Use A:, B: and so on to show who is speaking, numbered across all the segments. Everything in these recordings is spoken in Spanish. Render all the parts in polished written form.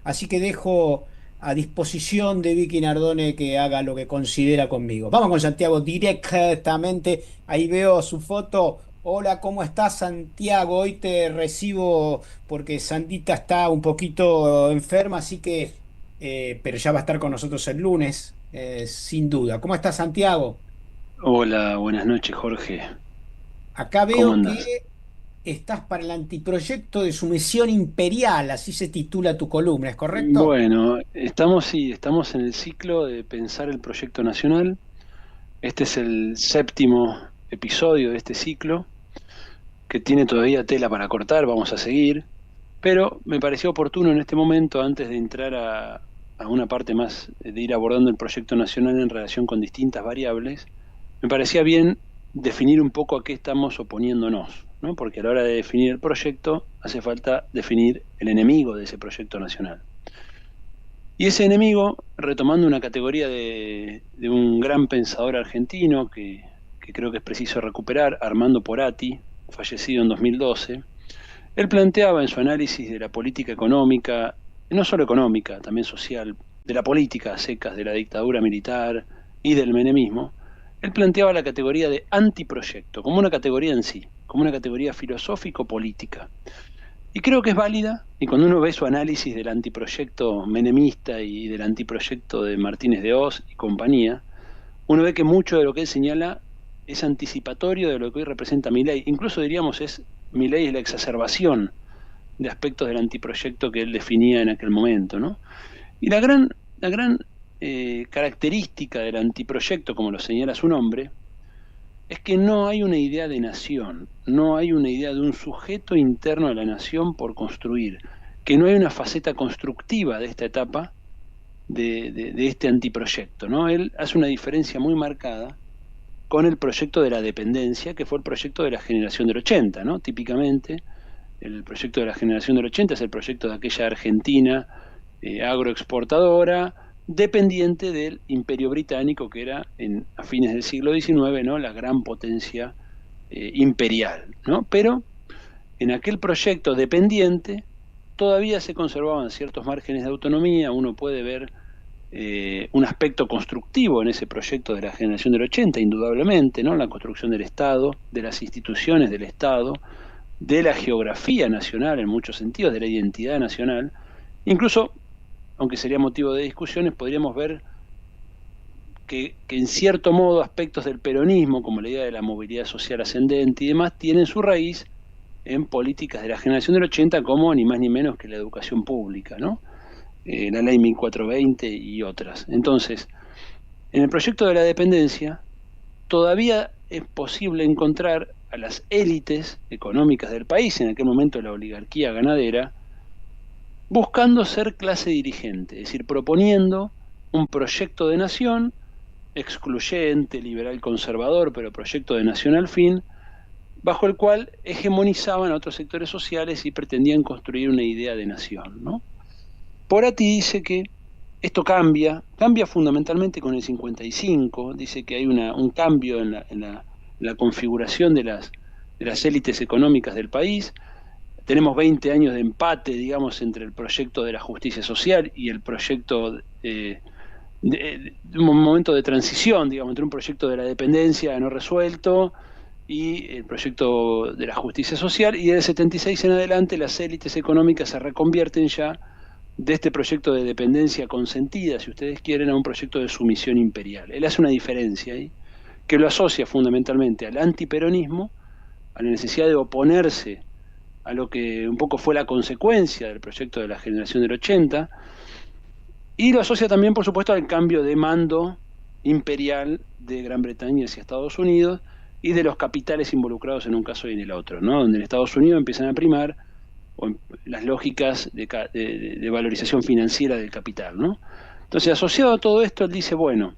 A: Así que dejo a disposición de Vicky Nardone que haga lo que considera conmigo. Vamos con Santiago directamente. Ahí veo su foto. Hola, ¿cómo estás, Santiago? Hoy te recibo porque Sandita está un poquito enferma, así que, pero ya va a estar con nosotros el lunes, sin duda. ¿Cómo estás, Santiago?
B: Hola, buenas noches, Jorge.
A: Acá
B: ¿Cómo
A: veo
B: andás?
A: que estás para el antiproyecto de sumisión imperial, así se titula tu columna, ¿es correcto?
B: Bueno, estamos en el ciclo de pensar el proyecto nacional. Este es el séptimo episodio de este ciclo, que tiene todavía tela para cortar, vamos a seguir, pero me pareció oportuno en este momento, antes de entrar a una parte más de ir abordando el proyecto nacional en relación con distintas variables, me parecía bien definir un poco a qué estamos oponiéndonos, ¿no? Porque a la hora de definir el proyecto hace falta definir el enemigo de ese proyecto nacional. Y ese enemigo, retomando una categoría de un gran pensador argentino que creo que es preciso recuperar, Armando Porati, fallecido en 2012, él planteaba en su análisis de la política económica, no solo económica, también social, de la política a secas, de la dictadura militar y del menemismo, él planteaba la categoría de antiproyecto, como una categoría en sí, como una categoría filosófico-política. Y creo que es válida, y cuando uno ve su análisis del antiproyecto menemista y del antiproyecto de Martínez de Oz y compañía, uno ve que mucho de lo que él señala es anticipatorio de lo que hoy representa Milei. Incluso diríamos Milei es la exacerbación de aspectos del antiproyecto que él definía en aquel momento, ¿no? Y la gran característica del antiproyecto, como lo señala su nombre, es que no hay una idea de nación, no hay una idea de un sujeto interno de la nación por construir, que no hay una faceta constructiva de esta etapa de este antiproyecto, ¿no? Él hace una diferencia muy marcada con el proyecto de la dependencia, que fue el proyecto de la generación del 80, ¿no? Típicamente, el proyecto de la generación del 80 es el proyecto de aquella Argentina agroexportadora, dependiente del Imperio Británico, que era a fines del siglo XIX, ¿no? La gran potencia imperial, ¿no? Pero en aquel proyecto dependiente todavía se conservaban ciertos márgenes de autonomía. Uno puede ver un aspecto constructivo en ese proyecto de la generación del 80, indudablemente, ¿no? La construcción del Estado, de las instituciones del Estado, de la geografía nacional en muchos sentidos, de la identidad nacional. Incluso, aunque sería motivo de discusiones, podríamos ver que en cierto modo aspectos del peronismo, como la idea de la movilidad social ascendente y demás, tienen su raíz en políticas de la generación del 80, como ni más ni menos que la educación pública, ¿no? La ley 1420 y otras. Entonces, en el proyecto de la dependencia, todavía es posible encontrar a las élites económicas del país, en aquel momento la oligarquía ganadera, buscando ser clase dirigente, es decir, proponiendo un proyecto de nación excluyente, liberal conservador, pero proyecto de nación al fin, bajo el cual hegemonizaban a otros sectores sociales y pretendían construir una idea de nación, ¿no? Porati dice que esto cambia fundamentalmente con el 55, dice que hay un cambio en la configuración de las élites económicas del país. Tenemos 20 años de empate, digamos, entre el proyecto de la justicia social y el proyecto de un momento de transición, digamos, entre un proyecto de la dependencia no resuelto y el proyecto de la justicia social, y del 76 en adelante las élites económicas se reconvierten ya de este proyecto de dependencia consentida, si ustedes quieren, a un proyecto de sumisión imperial. Él hace una diferencia ahí, que lo asocia fundamentalmente al antiperonismo, a la necesidad de oponerse a lo que un poco fue la consecuencia del proyecto de la generación del 80, y lo asocia también, por supuesto, al cambio de mando imperial de Gran Bretaña hacia Estados Unidos y de los capitales involucrados en un caso y en el otro, ¿no? Donde en Estados Unidos empiezan a primar las lógicas de valorización financiera del capital, ¿no? Entonces, asociado a todo esto, él dice, bueno,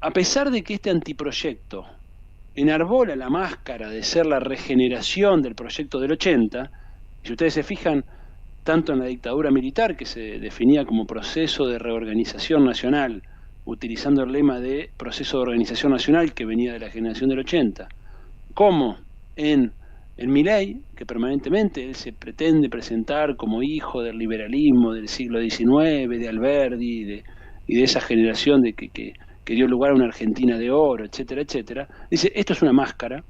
B: a pesar de que este antiproyecto enarbola la máscara de ser la regeneración del proyecto del 80, y si ustedes se fijan, tanto en la dictadura militar, que se definía como proceso de reorganización nacional, utilizando el lema de proceso de organización nacional que venía de la generación del 80, como en En Milei, que permanentemente él se pretende presentar como hijo del liberalismo del siglo XIX, de Alberdi, y de esa generación que dio lugar a una Argentina de oro, etcétera, etcétera, dice, esto es una máscara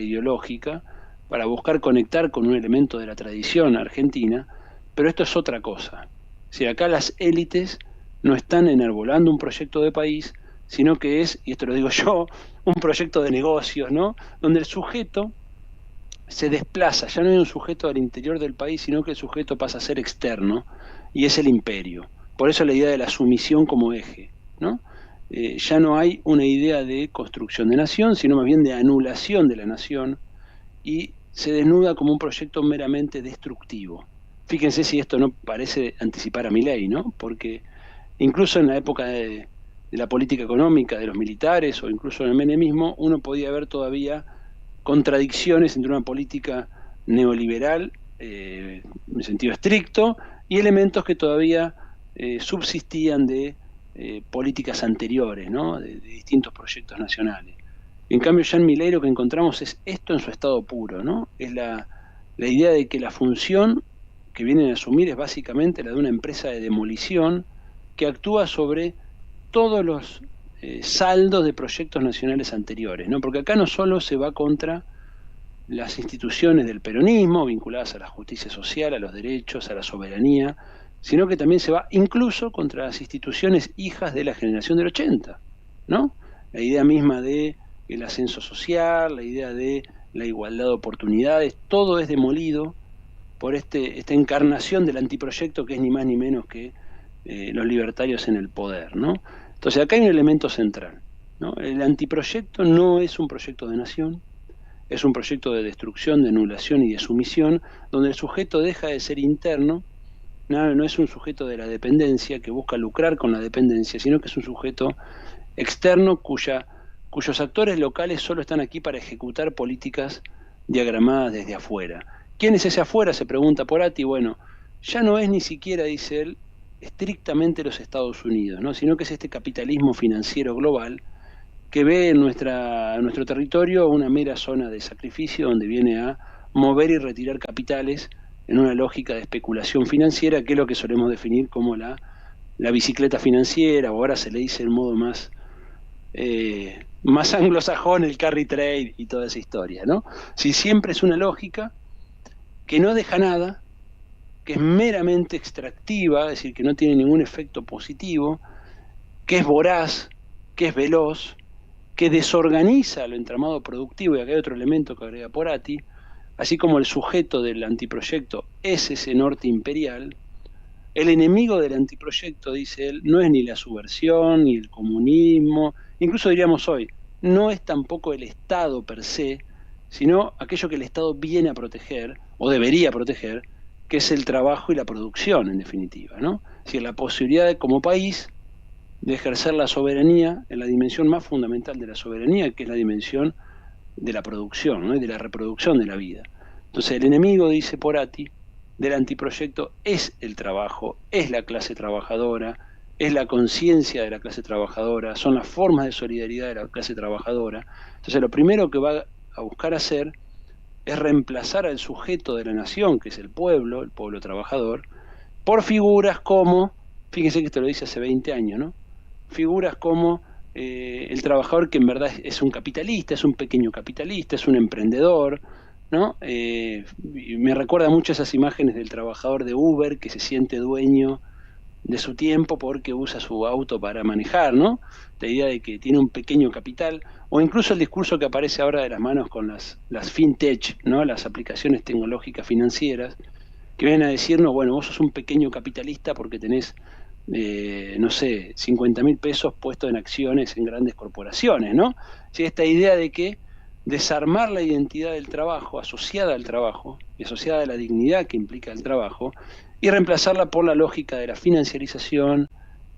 B: ideológica para buscar conectar con un elemento de la tradición argentina, pero esto es otra cosa. Si acá las élites no están enarbolando un proyecto de país, sino que es, y esto lo digo yo, un proyecto de negocios, ¿no? Donde el sujeto se desplaza, ya no hay un sujeto al interior del país, sino que el sujeto pasa a ser externo, y es el imperio. Por eso la idea de la sumisión como eje, ¿no? Ya no hay una idea de construcción de nación, sino más bien de anulación de la nación, y se desnuda como un proyecto meramente destructivo. Fíjense si esto no parece anticipar a Milei, ¿no? Porque incluso en la época de la política económica, de los militares, o incluso en el menemismo, uno podía ver todavía contradicciones entre una política neoliberal, en sentido estricto, y elementos que todavía subsistían de políticas anteriores, ¿no? De distintos proyectos nacionales. En cambio, ya en Milei lo que encontramos es esto en su estado puro, ¿no? Es la idea de que la función que vienen a asumir es básicamente la de una empresa de demolición que actúa sobre todos los saldos de proyectos nacionales anteriores, ¿no? Porque acá no solo se va contra las instituciones del peronismo vinculadas a la justicia social, a los derechos, a la soberanía, sino que también se va incluso contra las instituciones hijas de la generación del 80, ¿no? La idea misma de el ascenso social, la idea de la igualdad de oportunidades, todo es demolido por esta encarnación del antiproyecto que es ni más ni menos que los libertarios en el poder, ¿no? Entonces acá hay un elemento central, ¿no? El antiproyecto no es un proyecto de nación, es un proyecto de destrucción, de anulación y de sumisión, donde el sujeto deja de ser interno, no es un sujeto de la dependencia que busca lucrar con la dependencia, sino que es un sujeto externo cuyos actores locales solo están aquí para ejecutar políticas diagramadas desde afuera. ¿Quién es ese afuera? Se pregunta Porati. Bueno, ya no es ni siquiera, dice él, estrictamente los Estados Unidos, ¿no? Sino que es este capitalismo financiero global que ve en nuestro territorio una mera zona de sacrificio donde viene a mover y retirar capitales en una lógica de especulación financiera, que es lo que solemos definir como la bicicleta financiera, o ahora se le dice el modo más anglosajón, el carry trade y toda esa historia, ¿no? Si siempre es una lógica que no deja nada, que es meramente extractiva, es decir, que no tiene ningún efecto positivo, que es voraz, que es veloz, que desorganiza lo entramado productivo, y acá hay otro elemento que agrega Porati, así como el sujeto del antiproyecto es ese norte imperial. El enemigo del antiproyecto, dice él, no es ni la subversión, ni el comunismo, incluso diríamos hoy, no es tampoco el Estado per se, sino aquello que el Estado viene a proteger, o debería proteger, que es el trabajo y la producción, en definitiva, ¿no? Es decir, la posibilidad de, como país, de ejercer la soberanía en la dimensión más fundamental de la soberanía, que es la dimensión de la producción, ¿no? Y de la reproducción de la vida. Entonces, el enemigo, dice Porati, del antiproyecto es el trabajo, es la clase trabajadora, es la conciencia de la clase trabajadora, son las formas de solidaridad de la clase trabajadora. Entonces, lo primero que va a buscar hacer es reemplazar al sujeto de la nación, que es el pueblo trabajador, por figuras como, fíjense que esto lo dice hace 20 años, ¿no? Figuras como el trabajador que en verdad es un capitalista, es un pequeño capitalista, es un emprendedor, ¿no? Me recuerda mucho esas imágenes del trabajador de Uber que se siente dueño de su tiempo porque usa su auto para manejar, ¿no? La idea de que tiene un pequeño capital, o incluso el discurso que aparece ahora de las manos con las fintech, ¿no? Las aplicaciones tecnológicas financieras, que vienen a decirnos, bueno, vos sos un pequeño capitalista porque tenés, no sé, 50.000 pesos puestos en acciones en grandes corporaciones, ¿no? Sí, esta idea de que desarmar la identidad del trabajo asociada al trabajo y asociada a la dignidad que implica el trabajo, y reemplazarla por la lógica de la financiarización,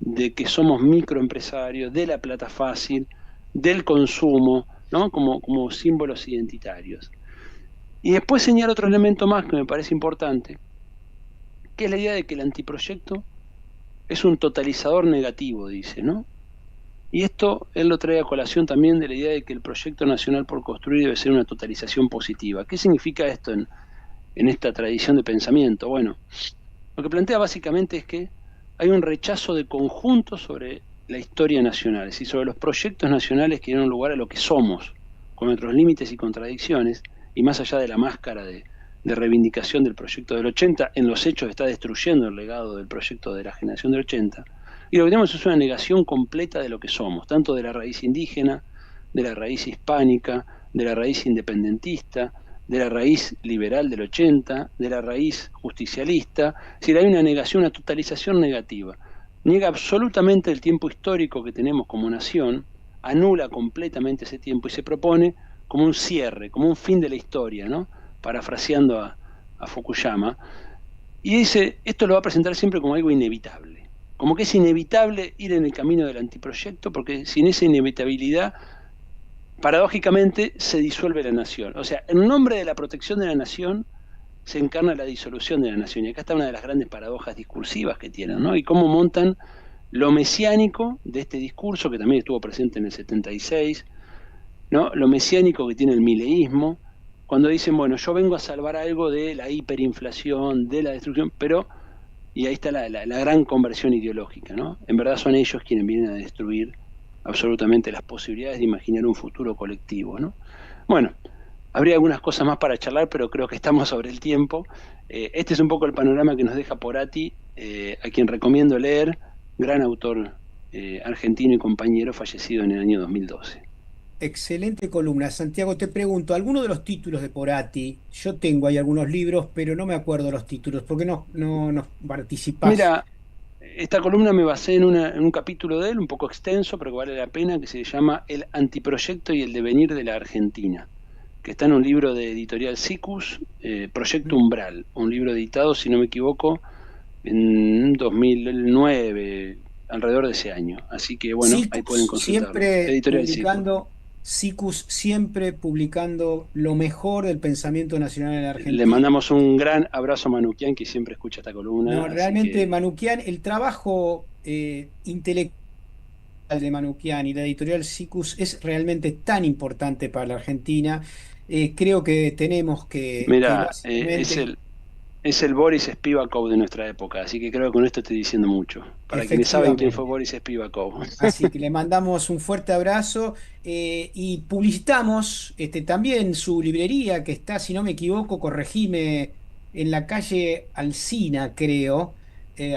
B: de que somos microempresarios, de la plata fácil, del consumo, ¿no? Como símbolos identitarios. Y después señala otro elemento más que me parece importante, que es la idea de que el antiproyecto es un totalizador negativo, dice, ¿no? Y esto él lo trae a colación también de la idea de que el proyecto nacional por construir debe ser una totalización positiva. ¿Qué significa esto en esta tradición de pensamiento? Bueno, lo que plantea básicamente es que hay un rechazo de conjunto sobre la historia nacional, es decir, sobre los proyectos nacionales que dieron lugar a lo que somos, con nuestros límites y contradicciones, y más allá de la máscara de reivindicación del proyecto del 80, en los hechos está destruyendo el legado del proyecto de la generación del 80. Y lo que tenemos es una negación completa de lo que somos, tanto de la raíz indígena, de la raíz hispánica, de la raíz independentista, de la raíz liberal del 80, de la raíz justicialista. Es decir, hay una negación, una totalización negativa. Niega absolutamente el tiempo histórico que tenemos como nación, anula completamente ese tiempo y se propone como un cierre, como un fin de la historia, ¿no? Parafraseando a Fukuyama. Y dice, esto lo va a presentar siempre como algo inevitable. Como que es inevitable ir en el camino del antiproyecto, porque sin esa inevitabilidad, paradójicamente, se disuelve la nación. O sea, en nombre de la protección de la nación, se encarna la disolución de la nación. Y acá está una de las grandes paradojas discursivas que tienen, ¿no? Y cómo montan lo mesiánico de este discurso, que también estuvo presente en el 76, ¿no? Lo mesiánico que tiene el mileísmo, cuando dicen, bueno, yo vengo a salvar algo de la hiperinflación, de la destrucción, pero, y ahí está la gran conversión ideológica, ¿no? En verdad son ellos quienes vienen a destruir absolutamente las posibilidades de imaginar un futuro colectivo, ¿no? Bueno, habría algunas cosas más para charlar, pero creo que estamos sobre el tiempo. Este es un poco el panorama que nos deja Porati, a quien recomiendo leer, gran autor argentino y compañero, fallecido en el año 2012.
A: Excelente columna. Santiago, te pregunto, ¿alguno de los títulos de Porati? Yo tengo ahí algunos libros, pero no me acuerdo los títulos. ¿Por qué no participás?
B: Mira, esta columna me basé en un capítulo de él, un poco extenso, pero que vale la pena, que se llama El antiproyecto y el devenir de la Argentina, que está en un libro de editorial Siccus, Proyecto Umbral, un libro editado, si no me equivoco, en 2009, alrededor de ese año. Así que bueno, ahí pueden
A: Siccus
B: consultarlo.
A: siempre
B: Editorial Siccus.
A: publicando, Siccus siempre publicando lo mejor del pensamiento nacional en la
B: Le
A: Argentina.
B: mandamos un gran abrazo a Manuquian, que siempre escucha esta columna,
A: No,
B: así
A: realmente
B: que
A: Manuquian, el trabajo intelectual de Manuquian y la editorial Siccus es realmente tan importante para la Argentina. Creo que tenemos que
B: mira,
A: básicamente,
B: es el Boris Spivakov de nuestra época, así que creo que con esto estoy diciendo mucho. Para quienes saben quién fue
A: efectivamente.
B: Boris Spivakov.
A: Así que le mandamos un fuerte abrazo y publicitamos también su librería que está, si no me equivoco, corregime, en la calle Alsina, creo,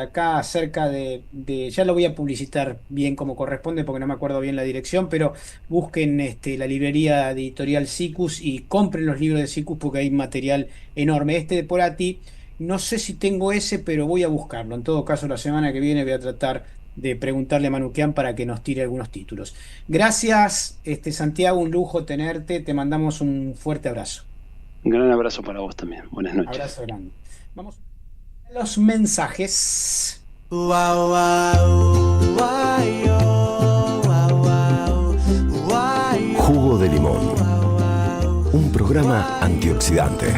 A: acá cerca ya lo voy a publicitar bien como corresponde porque no me acuerdo bien la dirección, pero busquen la librería editorial Siccus y compren los libros de Siccus porque hay material enorme. Este de Porati, no sé si tengo ese, pero voy a buscarlo. En todo caso, la semana que viene voy a tratar de preguntarle a Manuquian para que nos tire algunos títulos. Gracias, Santiago, un lujo tenerte. Te mandamos un fuerte abrazo.
B: Un gran abrazo para vos también. Buenas noches.
A: Abrazo grande. Vamos a los mensajes.
C: Wow, wow, wow, wow, wow,
D: Jugo de limón. Un programa antioxidante.